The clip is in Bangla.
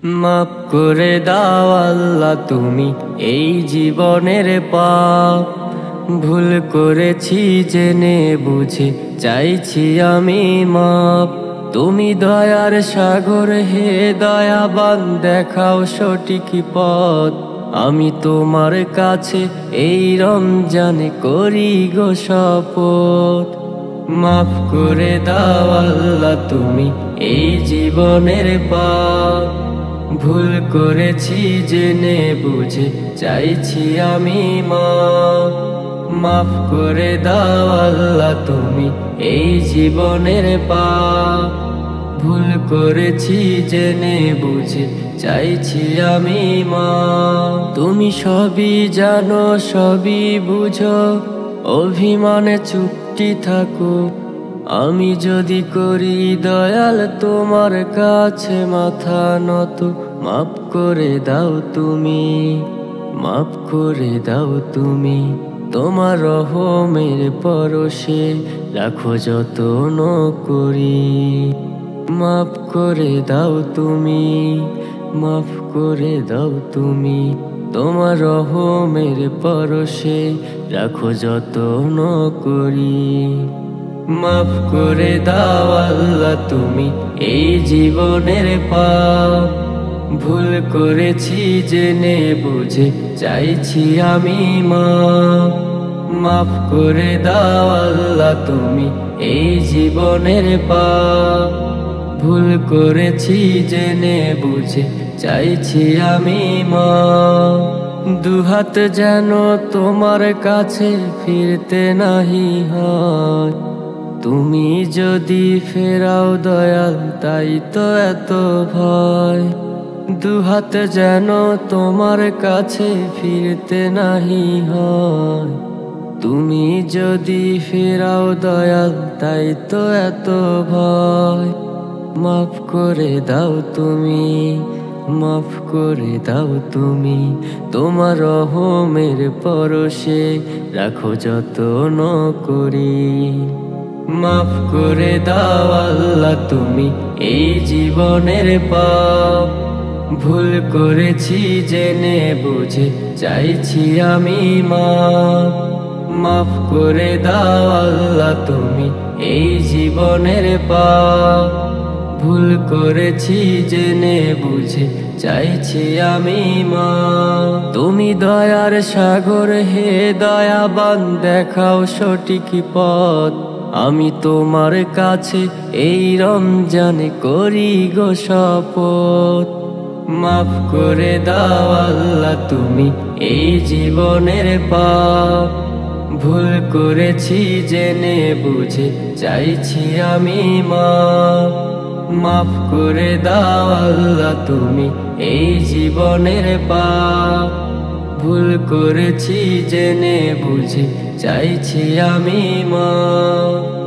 মাফ করে দাও আল্লাহ তুমি এই জীবনের পাপ। ভুল করেছি জেনে বুঝে চাইছি আমি মাপ। তুমি দয়ার সাগর হে দয়াবান, দেখাও সঠিক পথ। আমি তোমার কাছে এই রমজানে করি গো শপথ। মাফ করে দাও আল্লাহ তুমি এই জীবনের পাপ। ভুল করেছি জেনে বুঝে চাইছি আমি মাপ। মাফ করে দাও আল্লাহ তুমি এই জীবনের পাপ। ভুল করেছি জেনে বুঝে চাইছি আমি মাপ। তুমি সবই জানো সবই বুঝো, অভিমানে চুপটি থাকো। আমি যদি করি দয়াল তোমার কাছে মাথা নত। মাফ করে দাও তুমি, মাফ করে দাও তুমি। তোমার রহমের পরশে রাখো যত্ন করি। মাফ করে দাও তুমি, মাফ করে দাও তুমি। তোমার রহমের পরশে রাখো যত্ন করি। মাফ করে দাও আল্লাহ তুমি এই জীবনের পাপ। ভুল করেছি জেনে বুঝে চাইছি আমি মাপ। মাফ করে দাও আল্লাহ তুমি এই জীবনের পাপ। ভুল করেছি জেনে বুঝে চাইছি আমি মাপ। দুহাত যেন তোমার কাছে ফিরতে নাহি হয়। তুমি যদি ফেরাও দয়াল তাই তো এত ভয়। দুহাত যেন তোমার কাছে ফিরতে নাহি হয়। তুমি যদি ফেরাও দয়াল তাই তো এত ভয়। মাফ করে দাও তুমি, মাফ করে দাও তুমি। তোমার রহমের পরশে রাখো যত্ন করি। মাফ করে দাও আল্লাহ তুমি এই জীবনের পাপ। ভুল করেছি জেনে বুঝে চাইছি আমি মাপ। মাফ করে দাও আল্লাহ তুমি এই জীবনের পাপ। ভুল করেছি জেনে বুঝে চাইছি আমি মাপ। তুমি দয়ার সাগর হে দয়াবান, দেখাও সঠিক পথ। আমি তোমার কাছে এই রমজানে করি গো শপথ। মাফ করে দাও আল্লাহ তুমি এই জীবনের পাপ। ভুল করেছি জেনে বুঝে চাইছি আমি মাপ। মাফ করে দাও আল্লাহ তুমি এই জীবনের পাপ। ভুল করেছি জেনে বুঝে চাইছি আমি মাপ।